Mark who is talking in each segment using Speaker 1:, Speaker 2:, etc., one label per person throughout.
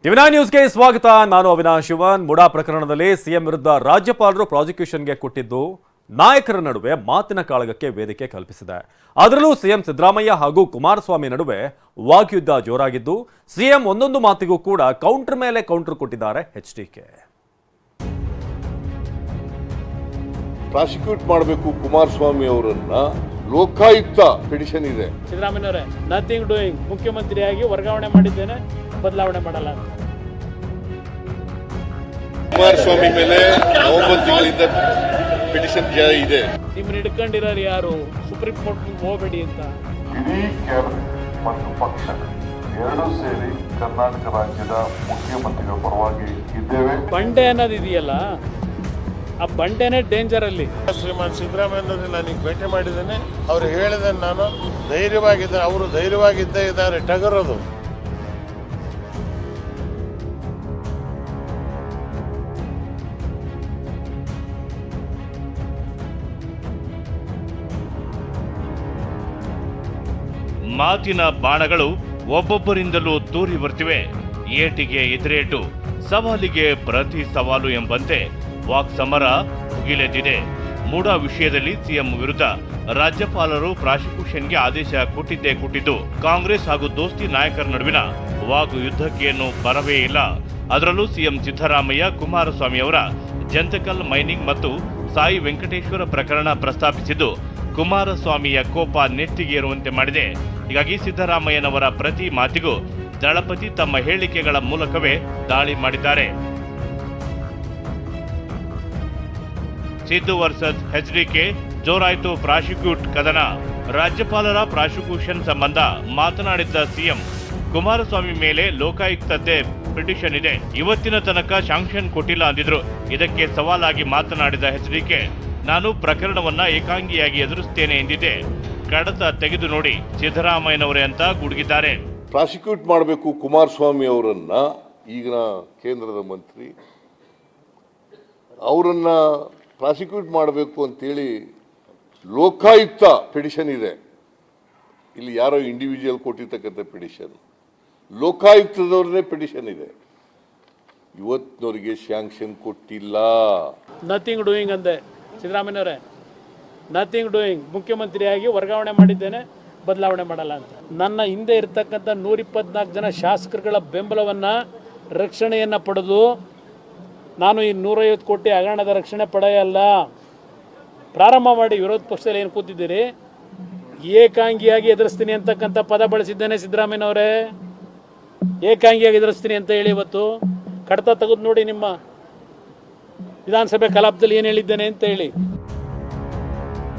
Speaker 1: ಟಿವಿ9 ನ್ಯೂಸ್ಗೆ ಸ್ವಾಗತ. ನಾನು ಅವಿನಾಶ್ ಶಿವನ್. ಮುಡಾ ಪ್ರಕರಣದಲ್ಲಿ ಸಿಎಂ ವಿರುದ್ಧ ರಾಜ್ಯಪಾಲರು ಪ್ರಾಸಿಕ್ಯೂಷನ್ಗೆ ಕೊಟ್ಟಿದ್ದು ನಾಯಕರ ನಡುವೆ ಮಾತಿನ ಕಾಳಗಕ್ಕೆ ವೇದಿಕೆ ಕಲ್ಪಿಸಿದೆ. ಅದರಲ್ಲೂ ಸಿಎಂ ಸಿದ್ದರಾಮಯ್ಯ ಹಾಗೂ ಕುಮಾರಸ್ವಾಮಿ ನಡುವೆ ವಾಗ್ಯುದ್ಧ ಜೋರಾಗಿದ್ದು ಸಿಎಂ ಒಂದೊಂದು ಮಾತಿಗೂ ಕೂಡ ಕೌಂಟರ್ ಮೇಲೆ ಕೌಂಟರ್ ಕೊಟ್ಟಿದ್ದಾರೆ ಎಚ್ಡಿಕೆ.
Speaker 2: ಪ್ರಾಸಿಕ್ಯೂಟ್ ಮಾಡಬೇಕು ಕುಮಾರಸ್ವಾಮಿ ಅವರನ್ನ, ಲೋಕಾಯುಕ್ತ ಪಿಟಿಷನ್ ಇದೆ.
Speaker 3: ಸಿದ್ದರಾಮಯ್ಯನವರೇ ನಥಿಂಗ್ ಡೂಯಿಂಗ್, ಮುಖ್ಯಮಂತ್ರಿಯಾಗಿ ವರ್ಗಾವಣೆ ಮಾಡಿದ್ದೇನೆ, ಬದಲಾವಣೆ ಮಾಡಲ್ಲ ಅಂತ.
Speaker 2: ಕುಮಾರಸ್ವಾಮಿ ಮೇಲೆ ನವೆಂಬರ್ ತಿಂಗಳಿಂದ ಪಿಟಿಷನ್ ಜಾರಿ ಇದೆ.
Speaker 3: ನಿಮ್ಮನ್ನ ಹಿಡ್ಕೊಂಡಿರೋರು ಯಾರು? ಸುಪ್ರೀಂ ಕೋರ್ಟ್ ಹೋಗಬೇಡಿ ಅಂತ.
Speaker 4: ಇಡೀ ಕ್ಯಾಬಿನೆಟ್ ಮತ್ತು ಪಕ್ಷ ಎರಡೂ ಸೇರಿ ಕರ್ನಾಟಕ ರಾಜ್ಯದ ಮುಖ್ಯಮಂತ್ರಿಗಳ ಪರವಾಗಿ ಇದ್ದೇವೆ.
Speaker 3: ಬಂಡೆ ಅನ್ನೋದು ಇದೆಯಲ್ಲ, ಆ ಬಂಡೆನೇ ಡೇಂಜರ್ ಅಲ್ಲಿ.
Speaker 5: ಶ್ರೀಮಾನ್ ಸಿದ್ದರಾಮಯ್ಯ ನನಗೆ ಭೇಟಿ ಮಾಡಿದ್ದೇನೆ. ಅವರು ಹೇಳಿದ ನಾನು ಧೈರ್ಯವಾಗಿದ್ದೆ, ಅವರು ಧೈರ್ಯವಾಗಿದ್ದೇ ಇದ್ದಾರೆ. ಟಗರೋದು
Speaker 6: ಮಾತಿನ ಬಾಣಗಳು ಒಬ್ಬೊಬ್ಬರಿಂದಲೂ ತೂರಿ ಬರ್ತಿವೆ. ಏಟಿಗೆ ಎದುರೇಟು, ಸವಾಲಿಗೆ ಪ್ರತಿ ಸವಾಲು ಎಂಬಂತೆ ವಾಕ್ ಸಮರ ಭುಗಿಲೆದ್ದಿದೆ. ಮೂಡಾ ವಿಷಯದಲ್ಲಿ ಸಿಎಂ ವಿರುದ್ಧ ರಾಜ್ಯಪಾಲರು ಪ್ರಾಸಿಕ್ಯೂಷನ್ಗೆ ಆದೇಶ ಕೊಟ್ಟಿದ್ದು ಕಾಂಗ್ರೆಸ್ ಹಾಗೂ ದೋಸ್ತಿ ನಾಯಕರ ನಡುವಿನ ವಾಗ್ ಯುದ್ಧಕ್ಕೇನು ಬರವೇ ಇಲ್ಲ. ಅದರಲ್ಲೂ ಸಿಎಂ ಸಿದ್ದರಾಮಯ್ಯ ಕುಮಾರಸ್ವಾಮಿ ಅವರ ಜಂತಕಲ್ ಮೈನಿಂಗ್ ಮತ್ತು ಸಾಯಿ ವೆಂಕಟೇಶ್ವರ ಪ್ರಕರಣ ಪ್ರಸ್ತಾಪಿಸಿದ್ದು ಕುಮಾರಸ್ವಾಮಿಯ ಕೋಪ ನೆತ್ತಿಗೇರುವಂತೆ ಮಾಡಿದೆ. ಹೀಗಾಗಿ ಸಿದ್ದರಾಮಯ್ಯನವರ ಪ್ರತಿ ಮಾತಿಗೂ ದಳಪತಿ ತಮ್ಮ ಹೇಳಿಕೆಗಳ ಮೂಲಕವೇ ದಾಳಿ ಮಾಡಿದ್ದಾರೆ. ಸಿದ್ದು ವರ್ಸಸ್ ಎಚ್ಡಿಕೆ ಜೋರಾಯಿತು ಪ್ರಾಸಿಕ್ಯೂಟ್ ಕದನ. ರಾಜ್ಯಪಾಲರ ಪ್ರಾಸಿಕ್ಯೂಷನ್ ಸಂಬಂಧ ಮಾತನಾಡಿದ್ದ ಸಿಎಂ, ಕುಮಾರಸ್ವಾಮಿ ಮೇಲೆ ಲೋಕಾಯುಕ್ತತೆ ಪಿಟಿಷನ್ ಇದೆ, ಇವತ್ತಿನ ತನಕ ಶಾಂಕ್ಷನ್ ಕೊಟ್ಟಿಲ್ಲ ಅಂದಿದ್ರು. ಇದಕ್ಕೆ ಸವಾಲಾಗಿ ಮಾತನಾಡಿದ ಎಚ್ಡಿಕೆ, ನಾನು ಪ್ರಕರಣವನ್ನ ಏಕಾಂಗಿಯಾಗಿ ಎದುರಿಸುತ್ತೇನೆ ಎಂದಿದ್ದೆ, ಕಡತ ತೆಗೆದು ನೋಡಿ ಸಿದ್ದರಾಮಯ್ಯನವರೇ ಅಂತ ಗುಡುಗಿದ್ದಾರೆ.
Speaker 2: ಪ್ರಾಸಿಕ್ಯೂಟ್ ಮಾಡಬೇಕು ಕುಮಾರಸ್ವಾಮಿ ಅವರನ್ನ, ಈಗಿನ ಕೇಂದ್ರದ ಮಂತ್ರಿ ಅವರನ್ನ ಪ್ರಾಸಿಕ್ಯೂಟ್ ಮಾಡಬೇಕು ಅಂತೇಳಿ ಲೋಕಾಯುಕ್ತ ಪಿಟಿಷನ್ ಇದೆ. ಇಲ್ಲಿ ಯಾರೋ ಇಂಡಿವಿಜುವಲ್ ಕೊಟ್ಟಿರ್ತಕ್ಕಂಥ ಪಿಟಿಷನ್, ಲೋಕಾಯುಕ್ತದವ್ರನ್ನೇ ಪಿಟಿಷನ್ ಇದೆ. ಇವತ್ತಿನವರಿಗೆ ಶಾಂಕ್ಷನ್ ಕೊಟ್ಟಿಲ್ಲ.
Speaker 3: ನಥಿಂಗ್ ಡೂಯಿಂಗ್ ಅಂದೆ ಸಿದ್ದರಾಮಯ್ಯನವರೇ, ನಥಿಂಗ್ ಡೂಯಿಂಗ್, ಮುಖ್ಯಮಂತ್ರಿಯಾಗಿ ವರ್ಗಾವಣೆ ಮಾಡಿದ್ದೇನೆ, ಬದಲಾವಣೆ ಮಾಡಲ್ಲ ಅಂತ. ನನ್ನ ಹಿಂದೆ ಇರತಕ್ಕಂಥ 124 ಜನ ಶಾಸಕರುಗಳ ಬೆಂಬಲವನ್ನು, ರಕ್ಷಣೆಯನ್ನು ಪಡೆದು ನಾನು ಈ 150 ಕೋಟಿ ಹಗರಣದ ರಕ್ಷಣೆ ಪಡೆಯಲ್ಲ. ಪ್ರಾರಂಭ ಮಾಡಿ ವಿರೋಧ ಪಕ್ಷದಲ್ಲಿ ಏನು ಕೂತಿದ್ದೀರಿ, ಏಕಾಂಗಿಯಾಗಿ ಎದುರಿಸ್ತೀನಿ ಅಂತಕ್ಕಂಥ ಪದ ಬಳಸಿದ್ದೇನೆ ಸಿದ್ದರಾಮಯ್ಯನವರೇ. ಏಕಾಂಗಿಯಾಗಿ ಎದುರಿಸ್ತೀನಿ ಅಂತ ಹೇಳಿ ಇವತ್ತು ಕಡತ ತೆಗೆದು ನೋಡಿ ನಿಮ್ಮ ವಿಧಾನಸಭೆ ಕಲಾಪದಲ್ಲಿ ಏನು ಹೇಳಿದ್ದೇನೆ ಅಂತ ಹೇಳಿ.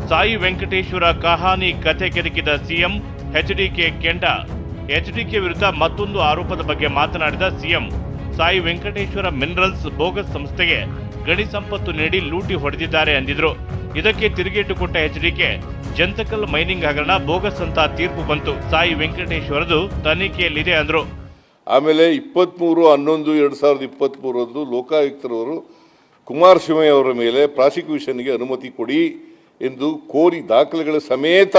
Speaker 6: ಸಾಯಿ ವೆಂಕಟೇಶ್ವರ ಕಹಾನಿ ಕಥೆ ಕೆದಕಿದ ಸಿಎಂ, ಎಚ್ಡಿಕೆ ಕೆಂಡ. ಎಚ್ಡಿಕೆ ವಿರುದ್ಧ ಮತ್ತೊಂದು ಆರೋಪದ ಬಗ್ಗೆ ಮಾತನಾಡಿದ CM, Sai Venkateshwara minerals bogus ಸಂಸ್ಥೆಗೆ ಗಣಿ ಸಂಪತ್ತು ನೀಡಿ ಲೂಟಿ ಹೊಡೆದಿದ್ದಾರೆ ಅಂದಿದ್ರು. ಇದಕ್ಕೆ ತಿರುಗೇಟು ಕೊಟ್ಟ ಎಚ್ಡಿಕೆ, ಜಂತಕಲ್ ಮೈನಿಂಗ್ ಹಗರಣ ಬೋಗಸ್ ಅಂತ ತೀರ್ಪು ಬಂತು, ಸಾಯಿ ವೆಂಕಟೇಶ್ವರದು ತನಿಖೆಯಲ್ಲಿದೆ ಅಂದ್ರು.
Speaker 2: ಆಮೇಲೆ 23/11/2023 ಲೋಕಾಯುಕ್ತರವರು ಕುಮಾರಸ್ವಾಮಿ ಅವರ ಮೇಲೆ ಪ್ರಾಸಿಕ್ಯೂಷನ್ಗೆ ಅನುಮತಿ ಕೊಡಿ ಎಂದು ಕೋರಿ ದಾಖಲೆಗಳ ಸಮೇತ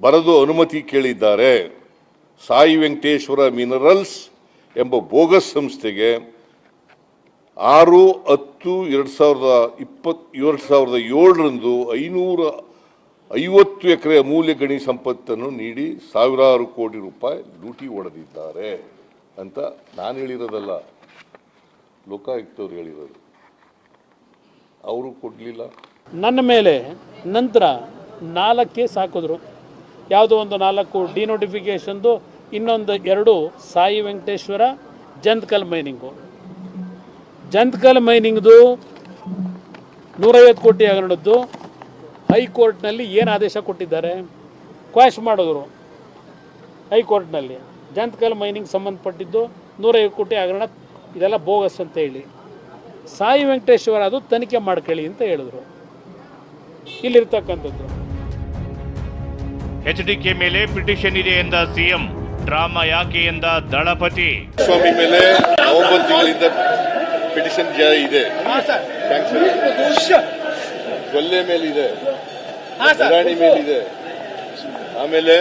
Speaker 2: ಬರೆದು ಅನುಮತಿ ಕೇಳಿದ್ದಾರೆ. ಸಾಯಿ ವೆಂಕಟೇಶ್ವರ ಮಿನರಲ್ಸ್ ಎಂಬ ಬೋಗಸ್ ಸಂಸ್ಥೆಗೆ 6/10/2007 550 ಎಕರೆ ಅಮೂಲ್ಯ ಗಣಿ ಸಂಪತ್ತನ್ನು ನೀಡಿ ಸಾವಿರಾರು ಕೋಟಿ ರೂಪಾಯಿ ಲೂಟಿ ಹೊಡೆದಿದ್ದಾರೆ ಅಂತ ನಾನು ಹೇಳಿರೋದಲ್ಲ, ಲೋಕಾಯುಕ್ತವ್ರು ಹೇಳಿರೋದು. ಅವರು ಕೊಡಲಿಲ್ಲ.
Speaker 3: ನನ್ನ ಮೇಲೆ ನಂತರ 4 ಕೇಸ್ ಹಾಕಿದ್ರು. ಯಾವುದೋ ಒಂದು 4 ಡಿನೋಟಿಫಿಕೇಷನ್ದು, ಇನ್ನೊಂದು 2 ಸಾಯಿ ವೆಂಕಟೇಶ್ವರ ಜಂತಕಲ್ ಮೈನಿಂಗು. ಜಂತಕಲ್ ಮೈನಿಂಗ್ದು 150 ಕೋಟಿ ಹಗರಣದ್ದು ಹೈಕೋರ್ಟ್ನಲ್ಲಿ ಏನು ಆದೇಶ ಕೊಟ್ಟಿದ್ದಾರೆ, ಕ್ವಾಶ್ ಮಾಡಿದ್ರು ಹೈಕೋರ್ಟ್ನಲ್ಲಿ. ಜಂತಕಲ್ ಮೈನಿಂಗ್ ಸಂಬಂಧಪಟ್ಟಿದ್ದು 150 ಕೋಟಿ ಹಗರಣ ಇದೆಲ್ಲ ಬೋಗಸ್ ಅಂತ ಹೇಳಿ. ಸಾಯಿ ವೆಂಕಟೇಶ್ವರ ಅದು ತನಿಖೆ ಮಾಡ್ಕೊಳ್ಳಿ ಅಂತ ಹೇಳಿದ್ರು. ಇಲ್ಲಿರ್ತಕ್ಕಂಥದ್ದು
Speaker 6: ಎಚ್ಡಿಕೆ ಮೇಲೆ ಪಿಟಿಷನ್ ಇದೆ ಎಂದ ಸಿಎಂ, ಡ್ರಾಮಾ ಯಾಕೆ ಎಂದ ದಳಪತಿ.
Speaker 2: ಸ್ವಾಮಿ ಮೇಲೆ ನವೆಂಬರ್ ತಿಂಗಳಿಂದ ಪಿಟಿಷನ್ ಜಾರಿ ಇದೆ. ಕೊಲ್ಲೆ ಮೇಲಿದೆ, ರಾಣಿ ಮೇಲಿದೆ, ಆಮೇಲೆ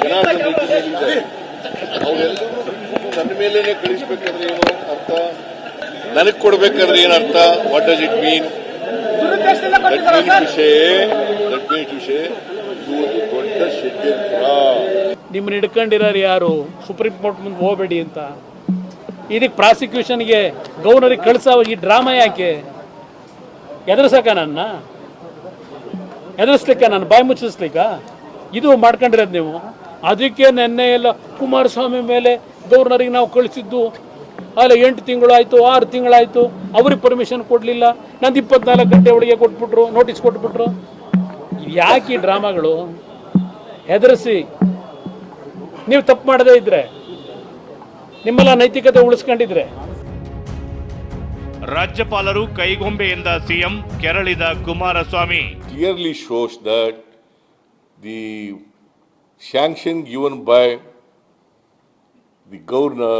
Speaker 2: ಜನಾರ್ದನ್ ರೆಡ್ಡಿ ಮೇಲಿದ್ದಾರೆ. ಅವರೆಲ್ಲರೂ ನನ್ನ ಮೇಲೇನೆ ಕಳಿಸ್ಬೇಕಾದ್ರೆ ಏನು ಅರ್ಥ, ನನಗೆ ಕೊಡ್ಬೇಕಾದ್ರೆ ಏನು ಅರ್ಥ? What does it mean? That means ಇದು ಒಂದು ದೊಡ್ಡ ಷಡ್ಯಂತ್ರ.
Speaker 3: ನಿಮ್ಮನ್ನ ಹಿಡ್ಕೊಂಡಿರೋರು ಯಾರು? ಸುಪ್ರೀಂ ಕೋರ್ಟ್ ಮುಂದೆ ಹೋಗಬೇಡಿ ಅಂತ. ಇದಕ್ಕೆ ಪ್ರಾಸಿಕ್ಯೂಷನ್ಗೆ ಗವರ್ನರಿಗೆ ಕಳಿಸೋ ಈ ಡ್ರಾಮಾ ಯಾಕೆ? ಎದುರಿಸಕ ಎದುರಿಸ್ಲಿಕ್ಕ ನಾನು ಬಾಯಿ ಮುಚ್ಚಿಸ್ಲಿಕ್ಕ ಇದು ಮಾಡ್ಕೊಂಡಿರೋದು ನೀವು. ಅದಕ್ಕೆ ನೆನ್ನೆ ಎಲ್ಲ ಕುಮಾರಸ್ವಾಮಿ ಮೇಲೆ ಗವರ್ನರಿಗೆ ನಾವು ಕಳಿಸಿದ್ದು ಅಲ್ಲ 8 ತಿಂಗಳಾಯಿತು 6 ತಿಂಗಳಾಯಿತು, ಅವ್ರಿಗೆ ಪರ್ಮಿಷನ್ ಕೊಡಲಿಲ್ಲ, ನಂದು 24 ಗಂಟೆ ಒಳಗೆ ಕೊಟ್ಬಿಟ್ರು, ನೋಟಿಸ್ ಕೊಟ್ಬಿಟ್ರು. ಯಾಕೆ ಈ ಡ್ರಾಮಾಗಳು? ಹೆದರಿಸಿ ನೀವು ತಪ್ಪು ಮಾಡದೇ ಇದ್ರೆ, ನಿಮ್ಮೆಲ್ಲ ನೈತಿಕತೆ ಉಳಿಸ್ಕೊಂಡಿದ್ರೆ.
Speaker 6: ರಾಜ್ಯಪಾಲರು ಕೈಗೊಂಬೆ ಎಂದ ಸಿಎಂ, ಕೆರಳಿದ Kumaraswamy.
Speaker 2: Clearly shows that the sanction given by the governor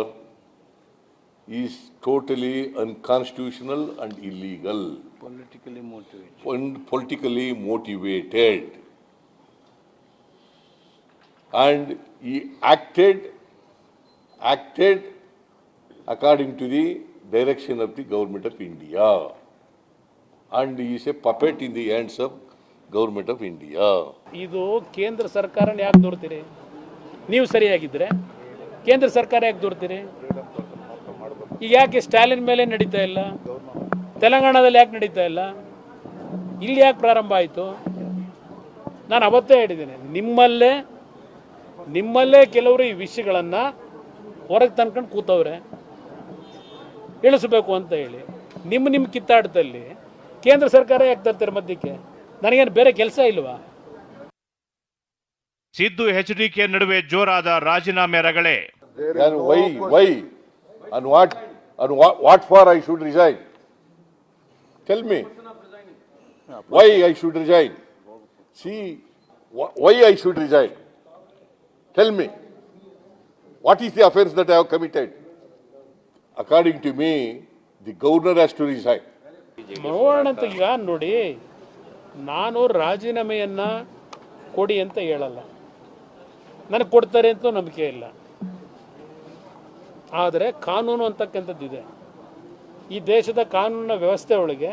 Speaker 2: is totally unconstitutional and illegal. Politically motivated. And he acted according to the direction of the government of India. And he is a puppet in the hands of government of India.
Speaker 3: ಇದು ಕೇಂದ್ರ ಸರ್ಕಾರನ ಯಾಕೆ ದೂರ್ತೀರಿ? ನೀವು ಸರಿಯಾಗಿದ್ದರೆ ಕೇಂದ್ರ ಸರ್ಕಾರ ಯಾಕೆ ದೂರ್ತೀರಿ? ಈಗ ಯಾಕೆ ಸ್ಟಾಲಿನ್ ಮೇಲೆ ನಡೀತಾ ಇಲ್ಲ? ತೆಲಂಗಾಣದಲ್ಲಿ ಯಾಕೆ ನಡೀತಾ ಇಲ್ಲ? ಇಲ್ಲಿ ಯಾಕೆ ಪ್ರಾರಂಭ ಆಯಿತು? ನಾನು ಅವತ್ತೇ ಹೇಳಿದ್ದೇನೆ, ನಿಮ್ಮಲ್ಲೇ ಕೆಲವರು ಈ ವಿಷಯಗಳನ್ನು ಹೊರಗೆ ತಂದ್ಕೊಂಡು ಕೂತವ್ರೆ ಇಳಿಸಬೇಕು ಅಂತ ಹೇಳಿ. ನಿಮ್ಮ ಕಿತ್ತಾಟದಲ್ಲಿ ಕೇಂದ್ರ ಸರ್ಕಾರ ಯಾಕೆ ತರ್ತಾರೆ ಮಧ್ಯಕ್ಕೆ? ನನಗೇನು ಬೇರೆ ಕೆಲಸ ಇಲ್ವಾ?
Speaker 6: ಸಿದ್ದು ಎಚ್ಡಿಕೆ ನಡುವೆ ಜೋರಾದ ರಾಜೀನಾಮೆ ರಗಳೆ.
Speaker 2: Why? And what for I should resign? Tell me. Why I should resign? See, why I should resign? Tell me. What is the offense that I have committed? According to me, the governor has to resign.
Speaker 3: ನೋಡೋಣ ಅಂತ. ಈಗ ನೋಡಿ, ನಾನು ರಾಜೀನಾಮೆಯನ್ನು ಕೊಡಿ ಅಂತ ಹೇಳಲ್ಲ, ನನಗೆ ಕೊಡ್ತಾರೆ ಅಂತ ನಂಬಿಕೆ ಇಲ್ಲ. ಆದರೆ ಕಾನೂನು ಅಂತಕ್ಕಂಥದ್ದಿದೆ. ಈ ದೇಶದ ಕಾನೂನಿನ ವ್ಯವಸ್ಥೆ ಒಳಗೆ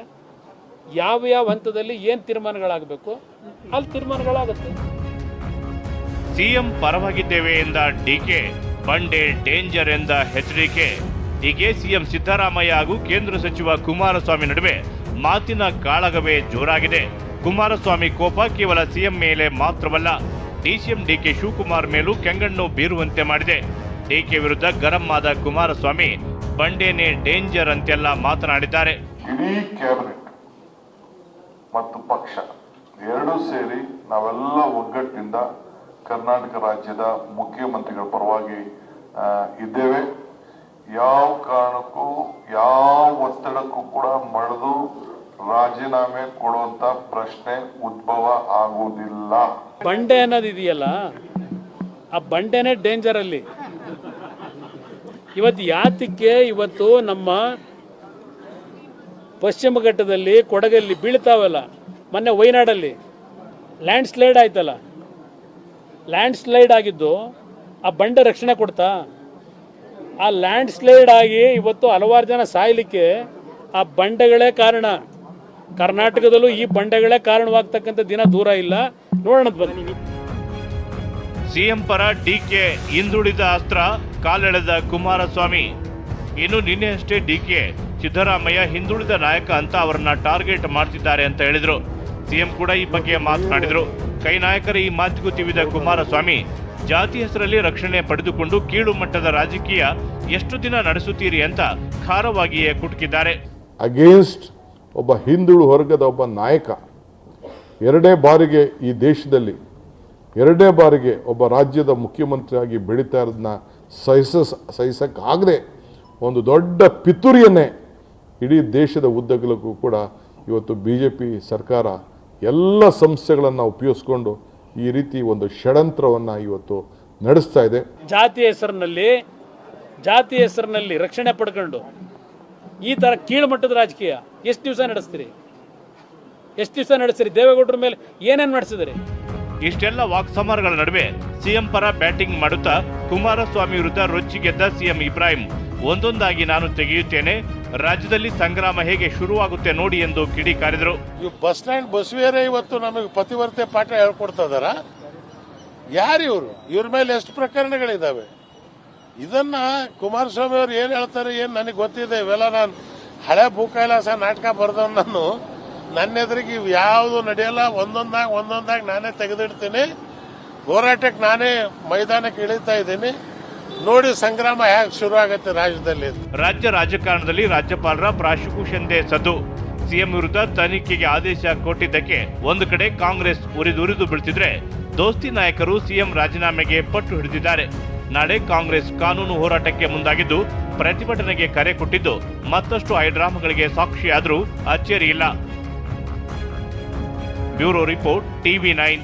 Speaker 3: ಯಾವ ಹಂತದಲ್ಲಿ ಏನು ತೀರ್ಮಾನಗಳಾಗಬೇಕು ಅಲ್ಲಿ ತೀರ್ಮಾನಗಳಾಗುತ್ತೆ.
Speaker 6: ಸಿಎಂ ಪರವಾಗಿದ್ದೇವೆ ಎಂದ ಡಿಕೆ, ಬಂಡೆ ಡೇಂಜರ್ ಎಂದ ಎಚ್ಡಿಕೆ. ಹೀಗೆ ಸಿಎಂ ಸಿದ್ದರಾಮಯ್ಯ ಹಾಗೂ ಕೇಂದ್ರ ಸಚಿವ ಕುಮಾರಸ್ವಾಮಿ ನಡುವೆ ಮಾತಿನ ಕಾಳಗವೇ ಜೋರಾಗಿದೆ. ಕುಮಾರಸ್ವಾಮಿ ಕೋಪ ಕೇವಲ ಸಿಎಂ ಮೇಲೆ ಮಾತ್ರವಲ್ಲ, ಡಿಸಿಎಂ ಡಿಕೆ ಶಿವಕುಮಾರ್ ಮೇಲೂ ಕೆಂಗಣ್ಣು ಬೀರುವಂತೆ ಮಾಡಿದೆ. ಡಿಕೆ ವಿರುದ್ಧ ಗರಂ ಆದ ಕುಮಾರಸ್ವಾಮಿ ಬಂಡೇನೆ ಡೇಂಜರ್ ಅಂತೆಲ್ಲ ಮಾತನಾಡಿದ್ದಾರೆ.
Speaker 4: ಇಡೀ ಕ್ಯಾಬಿನೆಟ್ ಮತ್ತು ಪಕ್ಷ ಎರಡೂ ಸೇರಿ ನಾವೆಲ್ಲ ಒಗ್ಗಟ್ಟಿನಿಂದ ಕರ್ನಾಟಕ ರಾಜ್ಯದ ಮುಖ್ಯಮಂತ್ರಿಗಳ ಪರವಾಗಿ ಇದ್ದೇವೆ. ಯಾವ ಕಾರಣಕ್ಕೂ ಯಾವ ಒತ್ತಡಕ್ಕೂ ಕೂಡ ಮಳೆದು ರಾಜೀನಾಮೆ ಕೊಡುವಂತ ಪ್ರಶ್ನೆ ಉದ್ಭವ ಆಗುವುದಿಲ್ಲ.
Speaker 3: ಬಂಡೆ ಅನ್ನೋದು ಇದೆಯಲ್ಲ, ಆ ಬಂಡೆನೇ ಡೇಂಜರ್ ಅಲ್ಲಿ. ಇವತ್ತು ನಮ್ಮ ಪಶ್ಚಿಮ ಘಟ್ಟದಲ್ಲಿ ಕೊಡಗಲ್ಲಿ ಬೀಳ್ತಾವಲ್ಲ, ಮೊನ್ನೆ ವಯನಾಡಲ್ಲಿ ಲ್ಯಾಂಡ್ ಸ್ಲೈಡ್ ಆಯ್ತಲ್ಲ, ಲ್ಯಾಂಡ್ ಸ್ಲೈಡ್ ಆಗಿದ್ದು ಆ ಬಂಡೆ ರಕ್ಷಣೆ ಕೊಡ್ತಾ? ಆ ಲ್ಯಾಂಡ್ ಸ್ಲೈಡ್ ಆಗಿ ಇವತ್ತು ಹಲವಾರು ಜನ ಸಾಯಲಿಕ್ಕೆ ಆ ಬಂಡೆಗಳೇ ಕಾರಣ. ಕರ್ನಾಟಕದಲ್ಲೂ ಈ ಬಂಡೆಗಳೇ ಕಾರಣವಾಗ್ತಕ್ಕಂಥ ದಿನ ದೂರ ಇಲ್ಲ. ನೋಡೋಣ ಬನ್ನಿ.
Speaker 6: ಸಿಎಂ ಪರ ಡಿಕೆ ಹಿಂದುಳಿದ ಅಸ್ತ್ರ, ಕಾಲೆಳೆದ ಕುಮಾರಸ್ವಾಮಿ. ಇನ್ನು ನಿನ್ನೆಯಷ್ಟೇ ಡಿಕೆ ಸಿದ್ದರಾಮಯ್ಯ ಹಿಂದುಳಿದ ನಾಯಕ ಅಂತ ಅವರನ್ನ ಟಾರ್ಗೆಟ್ ಮಾಡ್ತಿದ್ದಾರೆ ಅಂತ ಹೇಳಿದ್ರು. ಸಿಎಂ ಕೂಡ ಈ ಬಗ್ಗೆ ಮಾತನಾಡಿದ್ರು. ಕೈ ನಾಯಕರ ಈ ಮಾತಿಗೂ ತಿವಿದ ಕುಮಾರಸ್ವಾಮಿ, ಜಾತಿ ಹೆಸರಲ್ಲಿ ರಕ್ಷಣೆ ಪಡೆದುಕೊಂಡು ಕೀಳು ಮಟ್ಟದ ರಾಜಕೀಯ ಎಷ್ಟು ದಿನ ನಡೆಸುತ್ತೀರಿ ಅಂತ ಖಾರವಾಗಿಯೇ ಕುಟುಕಿದ್ದಾರೆ.
Speaker 7: ಅಗೇನ್ಸ್ಟ್ ಒಬ್ಬ ಹಿಂದುಳು ವರ್ಗದ ಒಬ್ಬ ನಾಯಕ ಎರಡನೇ ಬಾರಿಗೆ ಈ ದೇಶದಲ್ಲಿ ಒಬ್ಬ ರಾಜ್ಯದ ಮುಖ್ಯಮಂತ್ರಿಯಾಗಿ ಬೆಳೀತಾ ಇರೋದನ್ನ ಸಹಿಸಕ್ಕಾಗದೆ ಒಂದು ದೊಡ್ಡ ಪಿತೂರಿಯನ್ನೇ ಇಡೀ ದೇಶದ ಉದ್ದಗಲಕ್ಕೂ ಕೂಡ ಇವತ್ತು BJP ಸರ್ಕಾರ ಎಲ್ಲ ಸಂಸ್ಥೆಗಳನ್ನು ಉಪಯೋಗಿಸ್ಕೊಂಡು ಈ ರೀತಿ ಒಂದು ಷಡ್ಯಂತ್ರವನ್ನು ಇವತ್ತು ನಡೆಸ್ತಾ ಇದೆ.
Speaker 3: ಜಾತಿ ಹೆಸರಿನಲ್ಲಿ ರಕ್ಷಣೆ ಪಡ್ಕೊಂಡು ಈ ಥರ ಕೀಳುಮಟ್ಟದ ರಾಜಕೀಯ ಎಷ್ಟು ದಿವಸ ನಡೆಸ್ತೀರಿ? ದೇವೇಗೌಡರ ಮೇಲೆ ಏನೇನು ನಡೆಸಿದ್ರಿ?
Speaker 6: ಇಷ್ಟೆಲ್ಲ ವಾಕ್ಸಮರಗಳ ನಡುವೆ ಸಿಎಂ ಪರ ಬ್ಯಾಟಿಂಗ್ ಮಾಡುತ್ತಾ ಕುಮಾರಸ್ವಾಮಿ ವಿರುದ್ಧ ರೊಚ್ಚಿಗೆದ್ದ ಸಿಎಂ ಇಬ್ರಾಹಿಂ ಒಂದೊಂದಾಗಿ ನಾನು ತೆಗೆಯುತ್ತೇನೆ, ರಾಜ್ಯದಲ್ಲಿ ಸಂಗ್ರಾಮ ಹೇಗೆ ಶುರುವಾಗುತ್ತೆ ನೋಡಿ ಎಂದು ಕಿಡಿಕಾರಿದರು.
Speaker 5: ಇವ್ ಬಸ್ ಸ್ಟ್ಯಾಂಡ್ ಬಸವೇರೇ ಇವತ್ತು ನಮಗೆ ಪತಿವರ್ತೆ ಪಾಠ ಹೇಳ್ಕೊಡ್ತಾ ಇದಾರ? ಯಾರು ಇವ್ರ ಮೇಲೆ ಎಷ್ಟು ಪ್ರಕರಣಗಳಿದಾವೆ? ಇದನ್ನ ಕುಮಾರಸ್ವಾಮಿ ಅವರು ಏನ್ ಹೇಳ್ತಾರೆ ಏನ್ ನನಗೆ ಗೊತ್ತಿದೆ. ಇವೆಲ್ಲ ನಾನು ಹಳೆ ಭೂಕೈಲಾಸ ನಾಟಕ ಬರೆದವ್ ನಾನು, ನನ್ನ ಎದುರಿಗೆ ಯಾವುದು ನಡೆಯಲ್ಲ. ಒಂದೊಂದಾಗಿ ನಾನೇ ತೆಗೆದಿಡ್ತೀನಿ. ಹೋರಾಟಕ್ಕೆ ನಾನೇ ಮೈದಾನಕ್ಕೆ ಇಳಿತಾ ಇದ್ದೀನಿ. ನೋಡಿ ಸಂಗ್ರಾಮ ಹೇಗೆ ಶುರು ಆಗುತ್ತೆ ರಾಜ್ಯದಲ್ಲಿ.
Speaker 6: ರಾಜ್ಯ ರಾಜಕಾರಣದಲ್ಲಿ ರಾಜ್ಯಪಾಲರ ಪ್ರಾಸಿಕ್ಯೂಷನ್ದೇ ಸದ್ದು. ಸಿಎಂ ವಿರುದ್ಧ ತನಿಖೆಗೆ ಆದೇಶ ಕೊಟ್ಟಿದ್ದಕ್ಕೆ ಒಂದು ಕಡೆ ಕಾಂಗ್ರೆಸ್ ಉರಿದುರಿದು ಬೀಳ್ತಿದ್ರೆ, ದೋಸ್ತಿ ನಾಯಕರು ಸಿಎಂ ರಾಜೀನಾಮೆಗೆ ಪಟ್ಟು ಹಿಡಿದಿದ್ದಾರೆ. ನಾಳೆ ಕಾಂಗ್ರೆಸ್ ಕಾನೂನು ಹೋರಾಟಕ್ಕೆ ಮುಂದಾಗಿದ್ದು ಪ್ರತಿಭಟನೆಗೆ ಕರೆ ಕೊಟ್ಟಿದ್ದು ಮತ್ತಷ್ಟು ಐಡ್ರಾಮಾಗಳಿಗೆ ಸಾಕ್ಷಿಯಾದರೂ ಅಚ್ಚರಿಯಿಲ್ಲ. Bureau report, TV9.